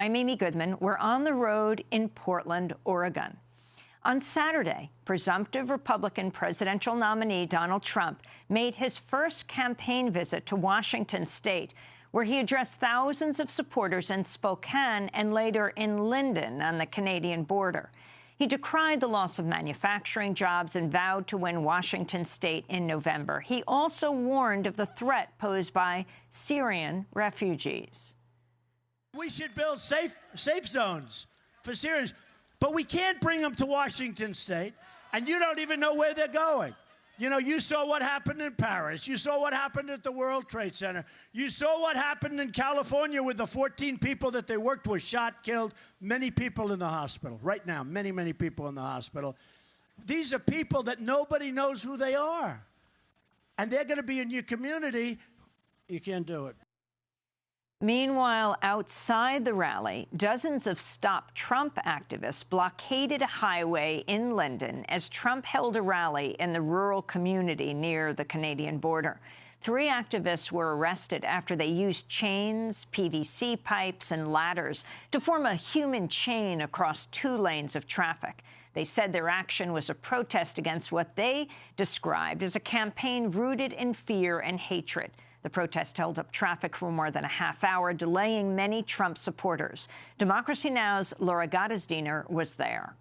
I'm Amy Goodman. We're on the road in Portland, Oregon. On Saturday, presumptive Republican presidential nominee Donald Trump made his first campaign visit to Washington state, where he addressed thousands of supporters in Spokane and later in Linden on the Canadian border. He decried the loss of manufacturing jobs and vowed to win Washington state in November. He also warned of the threat posed by Syrian refugees. We should build safe zones for Syrians, but we can't bring them to Washington state, and you don't even know where they're going. You know, you saw what happened in Paris. You saw what happened at the World Trade Center. You saw what happened in California with the 14 people that they worked with shot, killed, many people in the hospital. Right now, many, many people in the hospital. These are people that nobody knows who they are. And they're going to be in your community. You can't do it. Meanwhile, outside the rally, dozens of Stop Trump activists blockaded a highway in Linden as Trump held a rally in the rural community near the Canadian border. 3 activists were arrested after they used chains, PVC pipes, and ladders to form a human chain across 2 lanes of traffic. They said their action was a protest against what they described as a campaign rooted in fear and hatred. The protest held up traffic for more than a half hour, delaying many Trump supporters. Democracy Now!'s Laura Gottesdiener was there.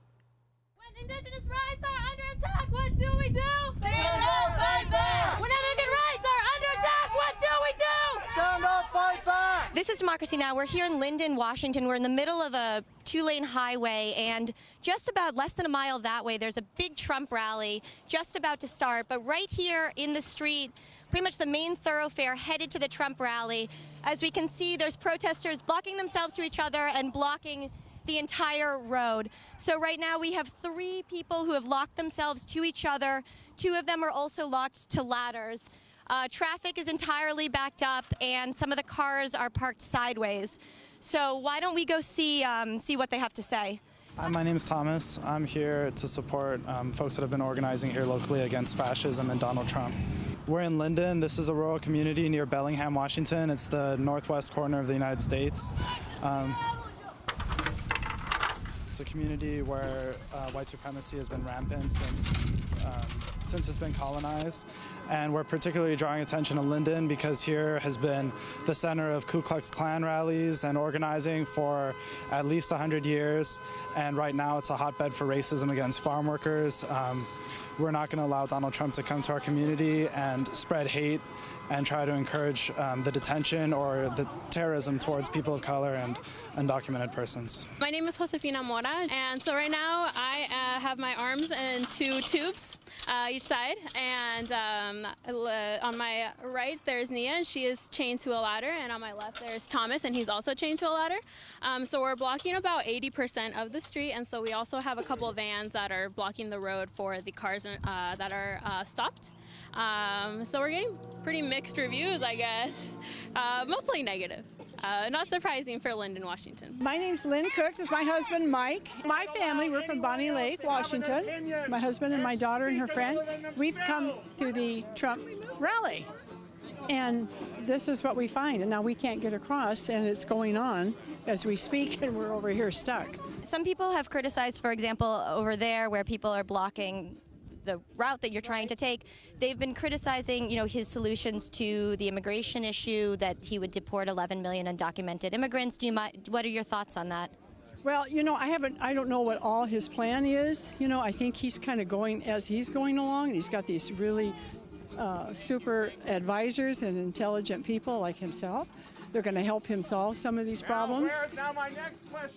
When Indigenous rights are under attack, what do we do? Stand up, fight back! When immigrant rights are under attack, what do we do? Stand up, fight back! This is Democracy Now! We're here in Linden, Washington. We're in the middle of a 2-lane highway, and just about less than a mile that way, there's a big Trump rally just about to start. But right here in the street, pretty much the main thoroughfare headed to the Trump rally. As we can see, there's protesters blocking themselves to each other and blocking the entire road. So right now we have 3 people who have locked themselves to each other. 2 of them are also locked to ladders. Traffic is entirely backed up, and some of the cars are parked sideways. So why don't we go see what they have to say? Hi, my name is Thomas. I'm here to support folks that have been organizing here locally against fascism and Donald Trump. We're in Linden. This is a rural community near Bellingham, Washington. It's the northwest corner of the United States. It's a community where white supremacy has been rampant since it's been colonized. And we're particularly drawing attention to Linden because here has been the center of Ku Klux Klan rallies and organizing for at least 100 years. And right now it's a hotbed for racism against farm workers. We're not going to allow Donald Trump to come to our community and spread hate and try to encourage the detention or the terrorism towards people of color and undocumented persons. My name is Josefina Mora, and so right now I have my arms in 2 tubes each side, and on my right there's Nia, and she is chained to a ladder, and on my left there's Thomas, and he's also chained to a ladder. So we're blocking about 80% of the street, and so we also have a couple of vans that are blocking the road for the cars that are stopped. So we're getting pretty mixed reviews, I guess, mostly negative. Not surprising for Linden, Washington. My name's Lynn Cook. This is my husband, Mike. My family, we're from Bonnie Lake, Washington. My husband and my daughter and her friend. We've come to the Trump rally. And this is what we find. And now we can't get across, and it's going on as we speak, and we're over here stuck. Some people have criticized, for example, over there where people are blocking the route that you're trying to take, they've been criticizing, his solutions to the immigration issue, that he would deport 11 million undocumented immigrants. What are your thoughts on that? Well, I don't know what all his plan is. I think he's kind of going as he's going along, and he's got these really super advisors and intelligent people like himself. They're going to help him solve some of these problems.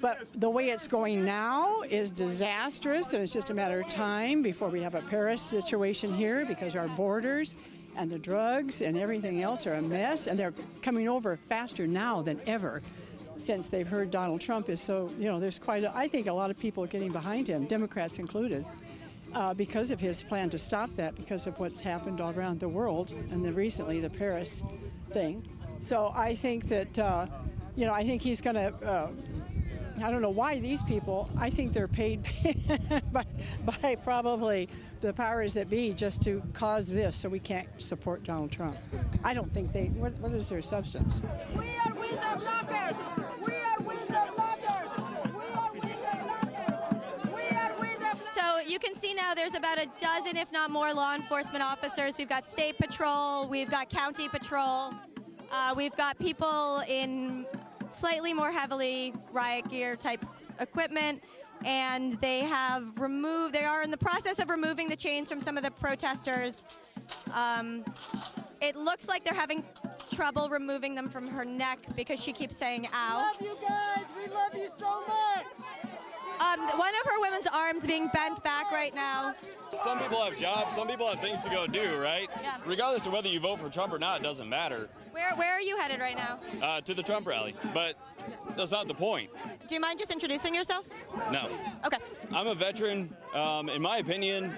But the way it's going now is disastrous, and it's just a matter of time before we have a Paris situation here, because our borders and the drugs and everything else are a mess, and they're coming over faster now than ever since they've heard Donald Trump is so, there's I think a lot of people are getting behind him, Democrats included, because of his plan to stop that, because of what's happened all around the world, and then recently the Paris thing. So I think that, I think he's going to, I don't know why these people, I think they're paid by probably the powers that be just to cause this so we can't support Donald Trump. I don't think what is their substance? We are with the blockers! We are with the blockers! now there's about a dozen, if not more, law enforcement officers. We've got state patrol, we've got county patrol, we've got people in slightly more heavily riot gear type equipment, and they are in the process of removing the chains from some of the protesters. It looks like they're having trouble removing them from her neck because she keeps saying, ow. We love you guys. We love you so much. One of her women's arms being bent back right now. Some people have jobs, some people have things to go do, right? Yeah. Regardless of whether you vote for Trump or not, it doesn't matter. Where are you headed right now? To the Trump rally, but that's not the point. Do you mind just introducing yourself? No. Okay. I'm a veteran. In my opinion,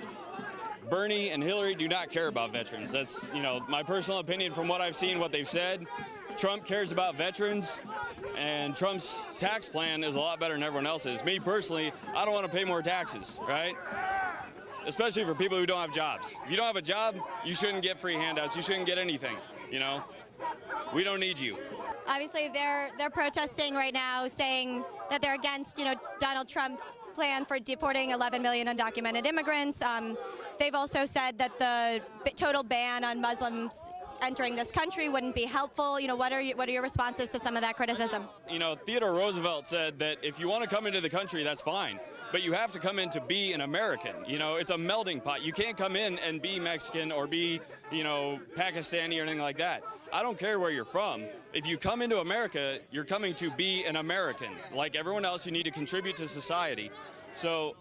Bernie and Hillary do not care about veterans. That's, my personal opinion from what I've seen, what they've said. Trump cares about veterans, and Trump's tax plan is a lot better than everyone else's. Me personally, I don't want to pay more taxes, right? Especially for people who don't have jobs. If you don't have a job, you shouldn't get free handouts. You shouldn't get anything, We don't need you. Obviously, they're protesting right now, saying that they're against, Donald Trump's plan for deporting 11 million undocumented immigrants. They've also said that the total ban on Muslims entering this country wouldn't be helpful. What are your responses to some of that criticism? Theodore Roosevelt said that if you want to come into the country, that's fine. But you have to come in to be an American. It's a melting pot. You can't come in and be Mexican or be, Pakistani or anything like that. I don't care where you're from. If you come into America, you're coming to be an American. Like everyone else, you need to contribute to society. So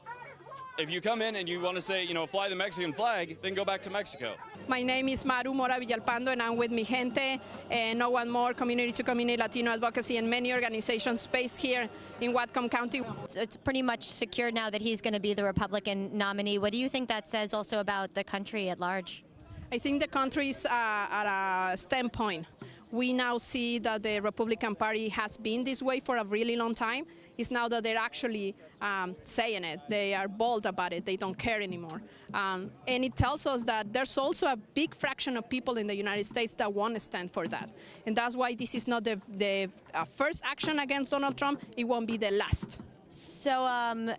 if you come in and you want to say, fly the Mexican flag, then go back to Mexico. My name is Maru Mora Villalpando, and I'm with Mi Gente, No One More, community-to-community Latino advocacy, and many organizations based here in Whatcom County. It's pretty much secured now that he's going to be the Republican nominee. What do you think that says also about the country at large? I think the country is at a standpoint. We now see that the Republican Party has been this way for a really long time. It's now that they're actually saying it. They are bold about it. They don't care anymore. And it tells us that there's also a big fraction of people in the United States that want to stand for that. And that's why this is not the first action against Donald Trump. It won't be the last. So,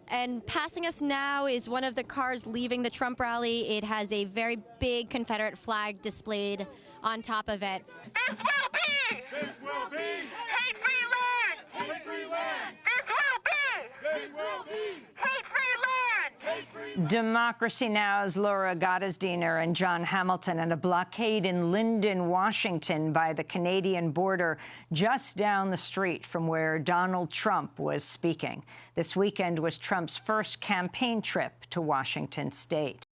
and passing us now is one of the cars leaving the Trump rally. It has a very big Confederate flag displayed on top of it. This will be! This will be! Hate-free land! Hate-free land! This will be! This will be! Hate-free land! Hate-free. Democracy Now!'s Laura Gottesdiener and John Hamilton at a blockade in Lyndon, Washington by the Canadian border just down the street from where Donald Trump was speaking. This weekend was Trump's first campaign trip to Washington state.